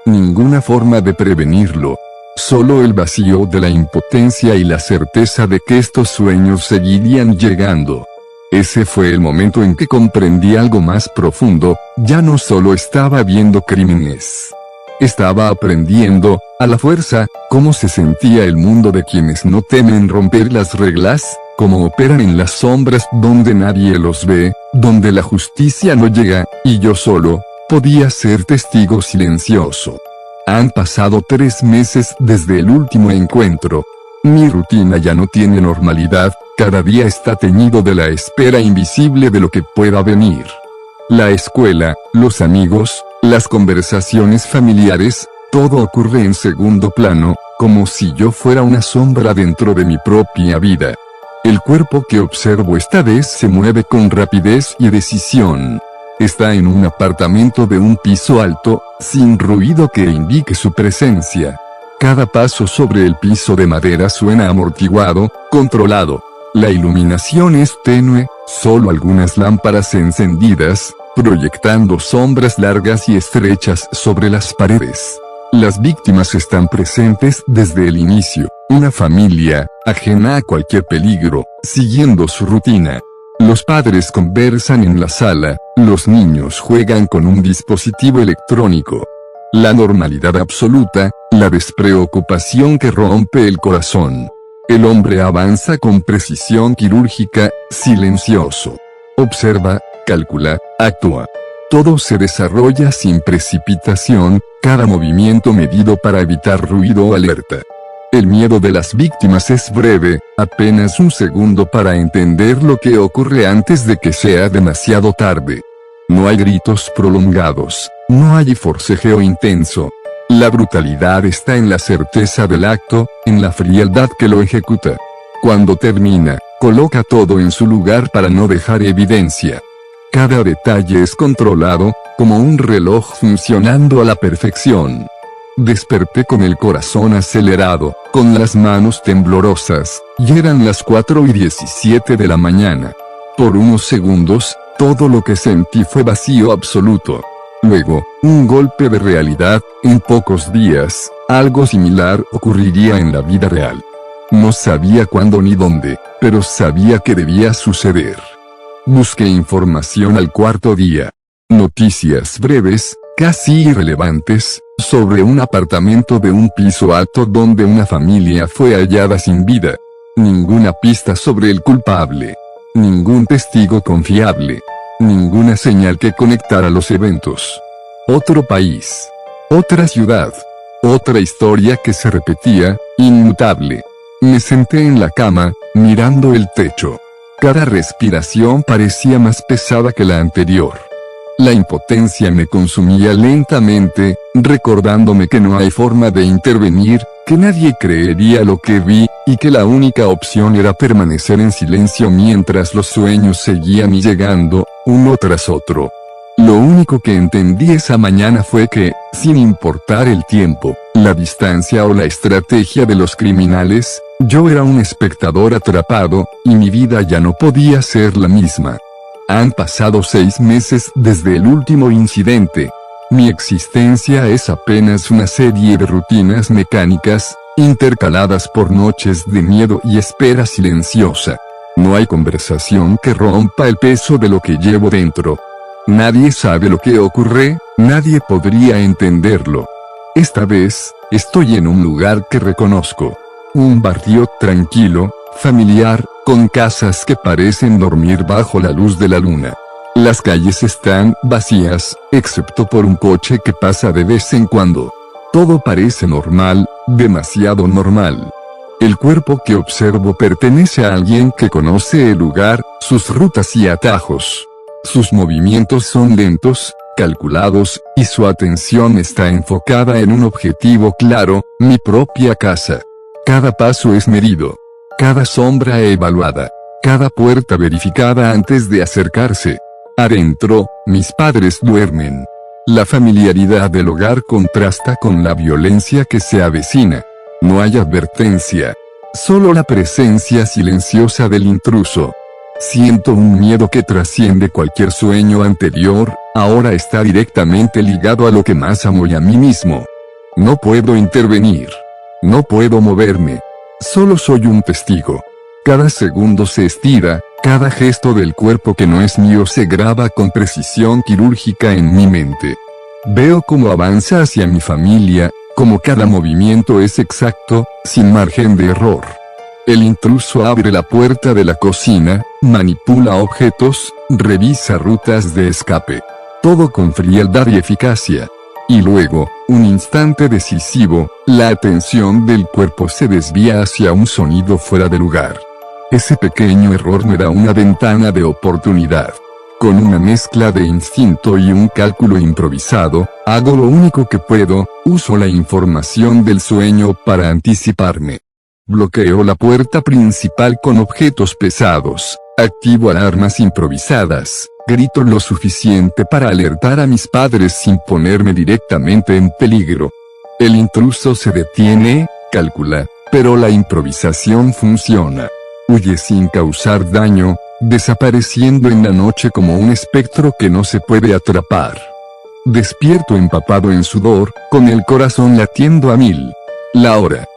Ninguna forma de prevenirlo. Solo el vacío de la impotencia y la certeza de que estos sueños seguirían llegando. Ese fue el momento en que comprendí algo más profundo, ya no solo estaba viendo crímenes. Estaba aprendiendo, a la fuerza, cómo se sentía el mundo de quienes no temen romper las reglas, cómo operan en las sombras donde nadie los ve, donde la justicia no llega, y yo solo, podía ser testigo silencioso. Han pasado 3 meses desde el último encuentro. Mi rutina ya no tiene normalidad, cada día está teñido de la espera invisible de lo que pueda venir. La escuela, los amigos, las conversaciones familiares, todo ocurre en segundo plano, como si yo fuera una sombra dentro de mi propia vida. El cuerpo que observo esta vez se mueve con rapidez y decisión. Está en un apartamento de un piso alto, sin ruido que indique su presencia. Cada paso sobre el piso de madera suena amortiguado, controlado. La iluminación es tenue, solo algunas lámparas encendidas, proyectando sombras largas y estrechas sobre las paredes. Las víctimas están presentes desde el inicio, una familia, ajena a cualquier peligro, siguiendo su rutina. Los padres conversan en la sala, los niños juegan con un dispositivo electrónico. La normalidad absoluta, la despreocupación que rompe el corazón. El hombre avanza con precisión quirúrgica, silencioso. Observa, calcula, actúa. Todo se desarrolla sin precipitación, cada movimiento medido para evitar ruido o alerta. El miedo de las víctimas es breve, apenas un segundo para entender lo que ocurre antes de que sea demasiado tarde. No hay gritos prolongados, no hay forcejeo intenso. La brutalidad está en la certeza del acto, en la frialdad que lo ejecuta. Cuando termina, coloca todo en su lugar para no dejar evidencia. Cada detalle es controlado, como un reloj funcionando a la perfección. Desperté con el corazón acelerado, con las manos temblorosas, y eran las 4:17 de la mañana. Por unos segundos, todo lo que sentí fue vacío absoluto. Luego, un golpe de realidad, en pocos días, algo similar ocurriría en la vida real. No sabía cuándo ni dónde, pero sabía que debía suceder. Busqué información al cuarto día. Noticias breves, casi irrelevantes, sobre un apartamento de un piso alto donde una familia fue hallada sin vida. Ninguna pista sobre el culpable. Ningún testigo confiable. Ninguna señal que conectara los eventos. Otro país. Otra ciudad. Otra historia que se repetía, inmutable. Me senté en la cama, mirando el techo. Cada respiración parecía más pesada que la anterior. La impotencia me consumía lentamente, recordándome que no hay forma de intervenir, que nadie creería lo que vi, y que la única opción era permanecer en silencio mientras los sueños seguían llegando, uno tras otro. Lo único que entendí esa mañana fue que, sin importar el tiempo, la distancia o la estrategia de los criminales, yo era un espectador atrapado, y mi vida ya no podía ser la misma. Han pasado 6 meses desde el último incidente. Mi existencia es apenas una serie de rutinas mecánicas, intercaladas por noches de miedo y espera silenciosa. No hay conversación que rompa el peso de lo que llevo dentro. Nadie sabe lo que ocurre, nadie podría entenderlo. Esta vez, estoy en un lugar que reconozco. Un barrio tranquilo, familiar, con casas que parecen dormir bajo la luz de la luna. Las calles están vacías, excepto por un coche que pasa de vez en cuando. Todo parece normal, demasiado normal. El cuerpo que observo pertenece a alguien que conoce el lugar, sus rutas y atajos. Sus movimientos son lentos, calculados, y su atención está enfocada en un objetivo claro, mi propia casa. Cada paso es medido. Cada sombra evaluada. Cada puerta verificada antes de acercarse. Adentro, mis padres duermen. La familiaridad del hogar contrasta con la violencia que se avecina. No hay advertencia. Solo la presencia silenciosa del intruso. Siento un miedo que trasciende cualquier sueño anterior, ahora está directamente ligado a lo que más amo y a mí mismo. No puedo intervenir. No puedo moverme. Solo soy un testigo. Cada segundo se estira, cada gesto del cuerpo que no es mío se graba con precisión quirúrgica en mi mente. Veo cómo avanza hacia mi familia, como cada movimiento es exacto, sin margen de error. El intruso abre la puerta de la cocina, manipula objetos, revisa rutas de escape. Todo con frialdad y eficacia. Y luego, un instante decisivo, la atención del cuerpo se desvía hacia un sonido fuera de lugar. Ese pequeño error me da una ventana de oportunidad. Con una mezcla de instinto y un cálculo improvisado, hago lo único que puedo, uso la información del sueño para anticiparme. Bloqueo la puerta principal con objetos pesados, activo alarmas improvisadas, grito lo suficiente para alertar a mis padres sin ponerme directamente en peligro. El intruso se detiene, calcula, pero la improvisación funciona. Huye sin causar daño, desapareciendo en la noche como un espectro que no se puede atrapar. Despierto empapado en sudor, con el corazón latiendo a 1000. La hora.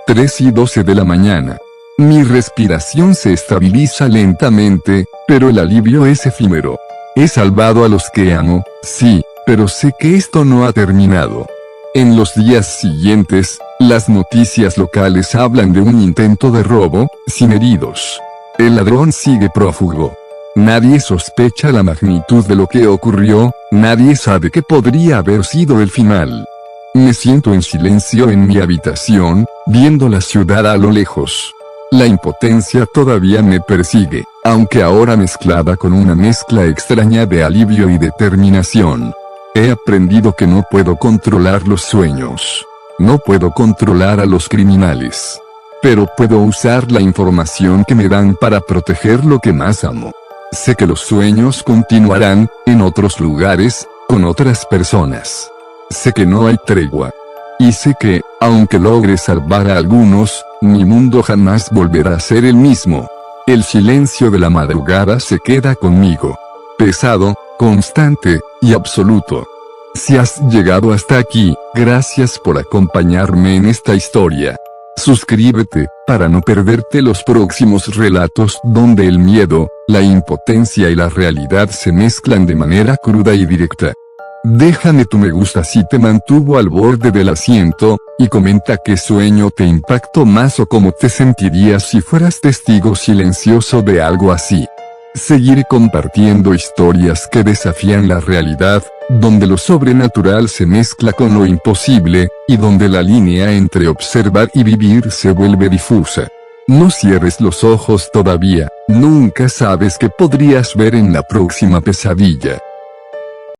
3:12 de la mañana. Mi respiración se estabiliza lentamente, pero el alivio es efímero. He salvado a los que amo, sí, pero sé que esto no ha terminado. En los días siguientes, las noticias locales hablan de un intento de robo, sin heridos. El ladrón sigue prófugo. Nadie sospecha la magnitud de lo que ocurrió, nadie sabe qué podría haber sido el final. Me siento en silencio en mi habitación, viendo la ciudad a lo lejos. La impotencia todavía me persigue, aunque ahora mezclada con una mezcla extraña de alivio y determinación. He aprendido que no puedo controlar los sueños. No puedo controlar a los criminales. Pero puedo usar la información que me dan para proteger lo que más amo. Sé que los sueños continuarán, en otros lugares, con otras personas. Sé que no hay tregua. Y sé que, aunque logre salvar a algunos, mi mundo jamás volverá a ser el mismo. El silencio de la madrugada se queda conmigo. Pesado, constante, y absoluto. Si has llegado hasta aquí, gracias por acompañarme en esta historia. Suscríbete, para no perderte los próximos relatos donde el miedo, la impotencia y la realidad se mezclan de manera cruda y directa. Déjame tu me gusta si te mantuvo al borde del asiento, y comenta qué sueño te impactó más o cómo te sentirías si fueras testigo silencioso de algo así. Seguiré compartiendo historias que desafían la realidad, donde lo sobrenatural se mezcla con lo imposible, y donde la línea entre observar y vivir se vuelve difusa. No cierres los ojos todavía, nunca sabes qué podrías ver en la próxima pesadilla.